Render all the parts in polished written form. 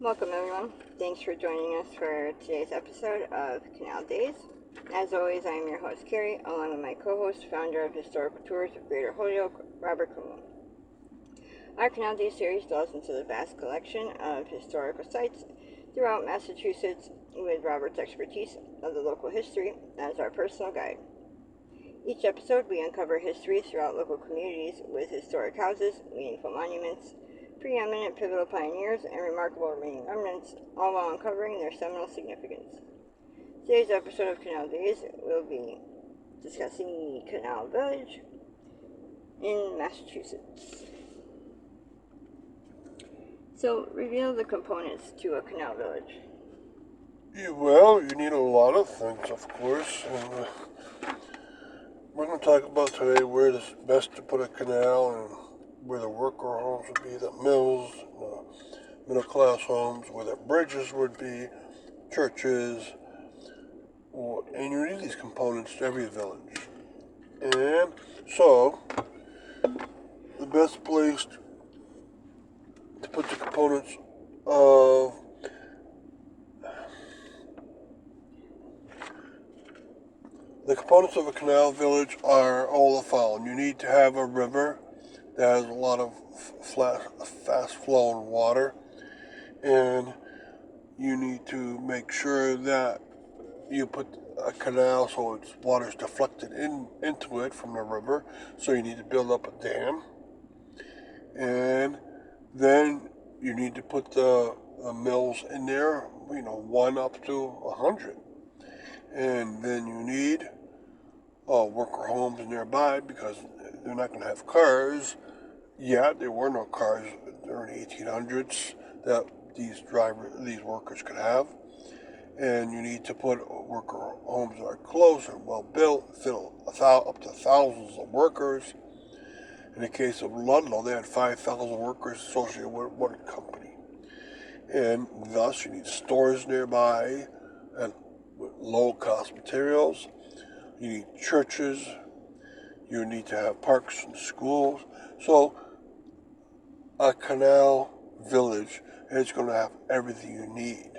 Welcome everyone. Thanks for joining us for today's episode of Canal Days. As always, I am your host Carrie, along with my co-host, founder of Historical Tours of Greater Holyoke, Robert Kumo. Our Canal Days series delves into the vast collection of historical sites throughout Massachusetts with Robert's expertise of the local history as our personal guide. Each episode, we uncover history throughout local communities with historic houses, meaningful monuments, preeminent pivotal pioneers, and remarkable remaining remnants, all while uncovering their seminal significance. Today's episode of Canal Days will be discussing the Canal Village in Massachusetts. So, reveal the components to a canal village. Well, you need a lot of things, of course, and we're going to talk about today where it's best to put a canal and where the worker homes would be, the mills, the middle class homes, where the bridges would be, churches, and you need these components to every village. And so, the best place to put the components of a canal village are all the following. You need to have a river that has a lot of fast flowing water, and you need to make sure that you put a canal so its water is deflected into it from the river. So you need to build up a dam, and then you need to put the mills in there, 1 up to 100, and then you need worker homes nearby because they're not going to have cars. Yeah, there were no cars during the 1800s that these workers could have. And you need to put worker homes that are close and well built, fit up to thousands of workers. In the case of Ludlow, they had 5,000 workers associated with one company. And thus, you need stores nearby and with low-cost materials. You need churches. You need to have parks and schools. So a canal village is going to have everything you need.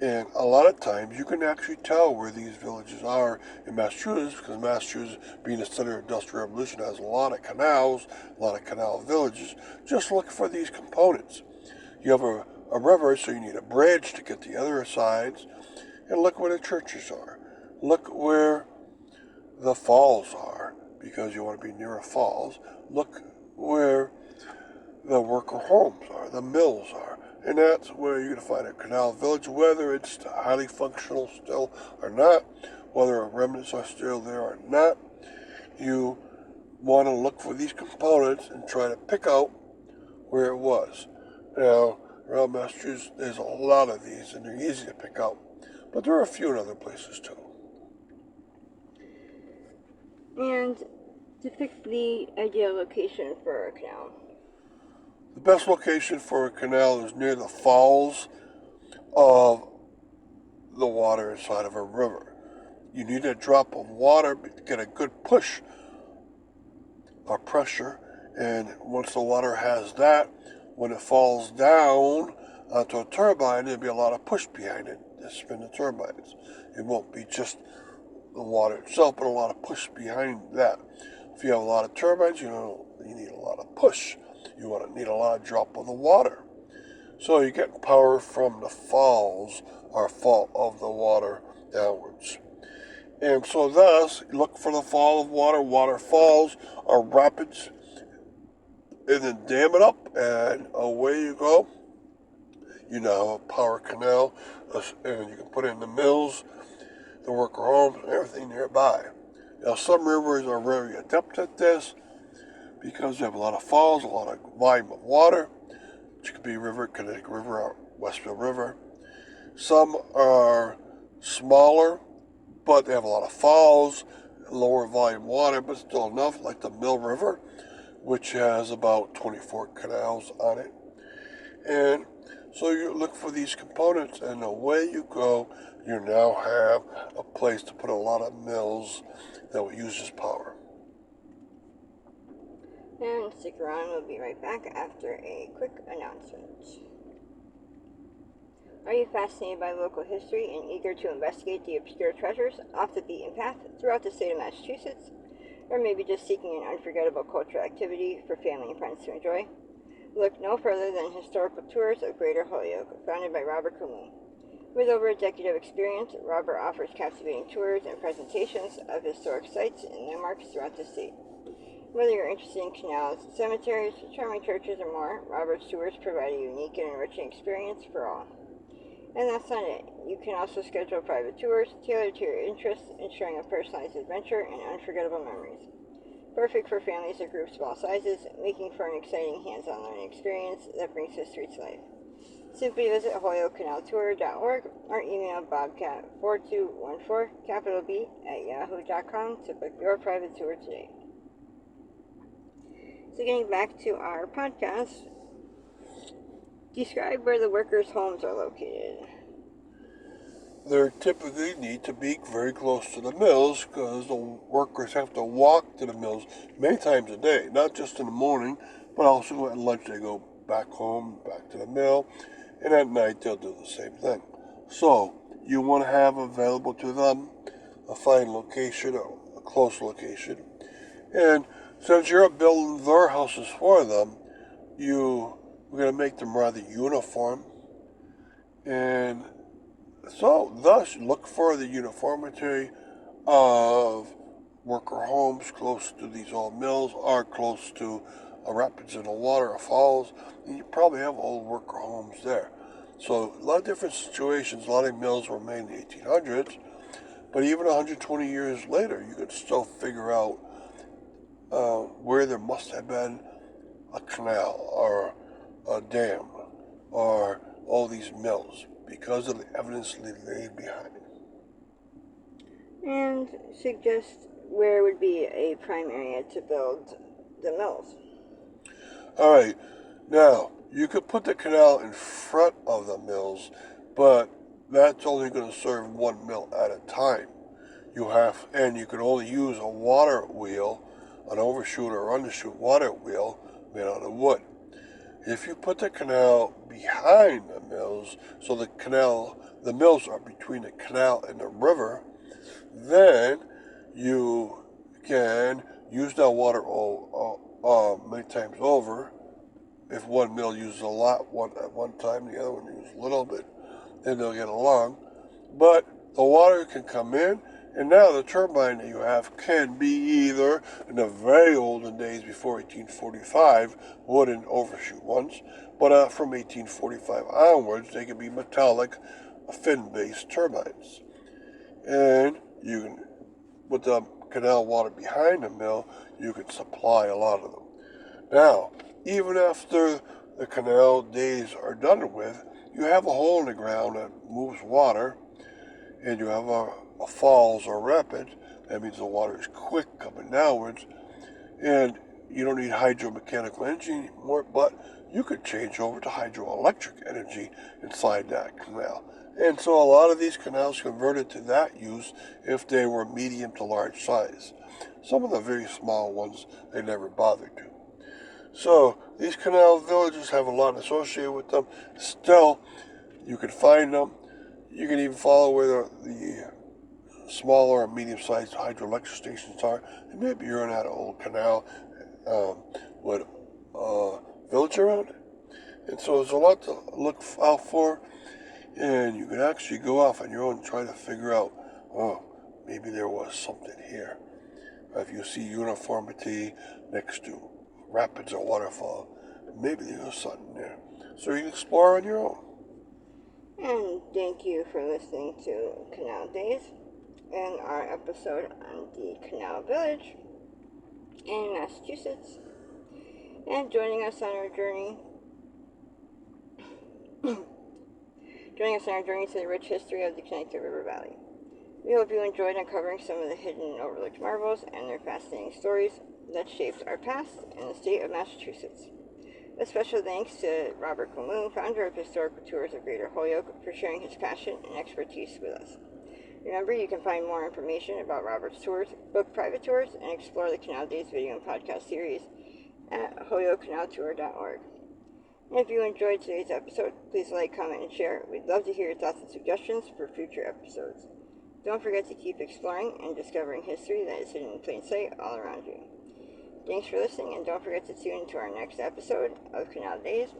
And a lot of times you can actually tell where these villages are in Massachusetts, because Massachusetts, being the center of the Industrial Revolution, has a lot of canals, a lot of canal villages. Just look for these components. You have a river, so you need a bridge to get to the other sides. And look where the churches are. Look where the falls are, because you want to be near a falls. Look where the worker homes are, the mills are. And that's where you're going to find a canal village, whether it's highly functional still or not, whether remnants are still there or not. You want to look for these components and try to pick out where it was. Now, around Massachusetts, there's a lot of these, and they're easy to pick out. But there are a few in other places, too. And to pick the ideal location for a canal. The best location for a canal is near the falls of the water inside of a river. You need a drop of water to get a good push or pressure, and once the water has that, when it falls down onto a turbine, there'll be a lot of push behind it to spin the turbines. It won't be just the water itself, but a lot of push behind that. If you have a lot of turbines, you need a lot of push. You want to need a lot of drop of the water. So you get power from the falls or fall of the water downwards. And so thus, look for the fall of water, waterfalls or rapids, and then dam it up, and away you go. You now have a power canal, and you can put in the mills, the worker homes, and everything nearby. Now, some rivers are very adept at this because they have a lot of falls, a lot of volume of water, which could be Connecticut River or Westfield River. Some are smaller, but they have a lot of falls, lower volume water, but still enough, like the Mill River, which has about 24 canals on it. And so you look for these components, and away you go. You now have a place to put a lot of mills that will use this power. And stick around, we'll be right back after a quick announcement. 「 Canal 」 Canal 」 Canal 」 Canal 」 Canal 」 Canal 」 Canal 」 Canal 」 Canal 」 Canal 」 Canal 」 Canal 」 Canal 」 Canal 」 Canal 」 Canal 」 Canal 」 Canal 」 Canal 」 Canal « Are you fascinated by local history and eager to investigate the obscure treasures off the beaten path throughout the state of Massachusetts? Or maybe just seeking an unforgettable cultural activity for family and friends to enjoy? Look no further than Historical Tours of Greater Holyoke, founded by Robert Camus. With over a decade of experience, Robert offers captivating tours and presentations of historic sites and landmarks throughout the state. Whether you're interested in canals, cemeteries, charming churches, or more, Robert's tours provide a unique and enriching experience for all. And that's not it. You can also schedule private tours tailored to your interests, ensuring a personalized adventure and unforgettable memories. Perfect for families or groups of all sizes, making for an exciting hands-on learning experience that brings history to life. Simply visit holyokecanaltour.org or email bobcat4214 @yahoo.com to book your private tour today. So getting back to our podcast, describe where the workers' homes are located. They typically need to be very close to the mills because the workers have to walk to the mills many times a day, not just in the morning, but also at lunch they go back home, back to the mill, and at night they'll do the same thing. So you want to have available to them a fine location, a close location, and since you're building their houses for them, we're going to make them rather uniform, and so thus look for the uniformity of worker homes close to these old mills or close to rapids in the water or falls, and you probably have old worker homes there. So a lot of different situations. A lot of mills were made in the 1800s, but even 120 years later, you could still figure out where there must have been a canal or a dam or all these mills because of the evidence they laid behind. And suggest where would be a prime area to build the mills. Alright, now you could put the canal in front of the mills, but that's only going to serve one mill at a time. And you can only use a water wheel, an overshoot or undershoot water wheel made out of wood. If you put the canal behind the mills, so the mills are between the canal and the river, then you can use that water many times over. If one mill uses a lot at one time, the other one uses a little bit, then they'll get along. But the water can come in, and now the turbine that you have can be either, in the very olden days before 1845, wooden overshoot ones, but from 1845 onwards, they can be metallic, fin-based turbines. And you can, with the canal water behind the mill, you can supply a lot of them. Now, even after the canal days are done with, you have a hole in the ground that moves water, and you have a falls or rapid. That means the water is quick coming downwards, and you don't need hydromechanical energy anymore, but you could change over to hydroelectric energy inside that canal. And so a lot of these canals converted to that use if they were medium to large size. Some of the very small ones, they never bothered to. So these canal villages have a lot associated with them. Still, you can find them. You can even follow where the smaller or medium-sized hydroelectric stations are. And maybe you're in that old canal with a village around it. And so there's a lot to look out for. And you can actually go off on your own and try to figure out, maybe there was something here. If you see uniformity next to rapids or waterfall, maybe there's something there. So you can explore on your own. And thank you for listening to Canal Days and our episode on the Canal Village in Massachusetts, and joining us on our journey to the rich history of the Connecticut River Valley. We hope you enjoyed uncovering some of the hidden and overlooked marvels and their fascinating stories that shaped our past and the state of Massachusetts. A special thanks to Robert Camus, founder of Historical Tours of Greater Holyoke, for sharing his passion and expertise with us. Remember, you can find more information about Robert's tours, book private tours, and explore the Canal Days video and podcast series at holyokecanaltour.org. And if you enjoyed today's episode, please like, comment, and share. We'd love to hear your thoughts and suggestions for future episodes. Don't forget to keep exploring and discovering history that is hidden in plain sight all around you. Thanks for listening, and don't forget to tune into our next episode of Canal Days